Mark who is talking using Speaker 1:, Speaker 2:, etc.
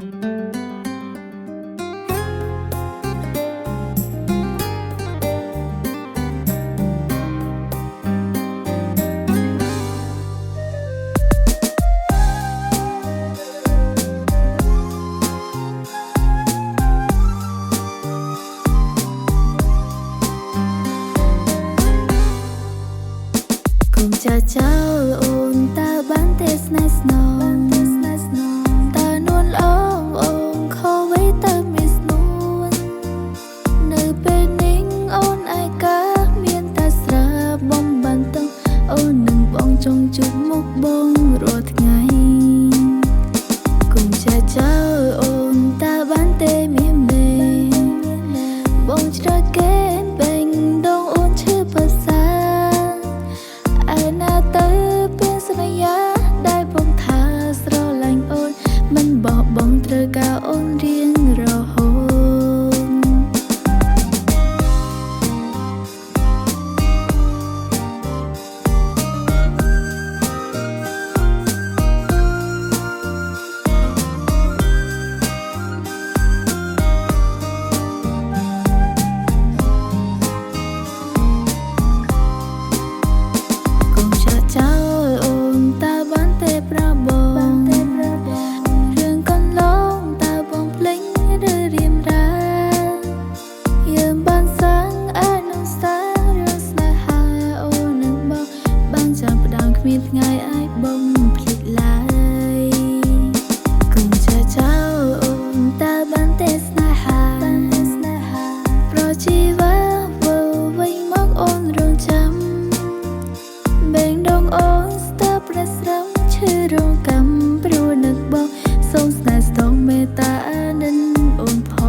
Speaker 1: គុំចាចោលអូនតើបានទេស្នេហ៍ស្នងតើនួនអងអូនខូវៃតើមានស្នួននៅពេលនេះអូនឯកាមានតែស្រាបំបានទៅអូននឹងបងចង់ជួបមុខបងរាល់ថ្ងៃគុំចាចោលអូនតើបានទេមានមេបងច្រកកេនបែងដងអូនឈឺភាសាឯណាទៅពេលសន្យាដែលបងថាស្រឡាញ់អូនមិនបោះបង់ត្រូវការអូនរៀងរហូតចោលអូនតើបានទេប្របងរឿងកន្លងតើបងភ្លេចឬរៀមរាយើងបានសាងអនុស្សាវរីយ៍ស្នេហាអូននឹងបងបានចាំផ្ដើមគ្មានថ្ងៃឲ្យបងភ្លេចឡើយគុំចាចោលអូនតើបានទេស្នេហាប្រជីវាវិលវិញមកអូនរងចាំបែងដងអូនស្ទើរប្រេះស្រំឈឺរងកម្មព្រោះនឹកបងសូមស្នេហ៍ស្ទងមេត្តាអានិនអូនផង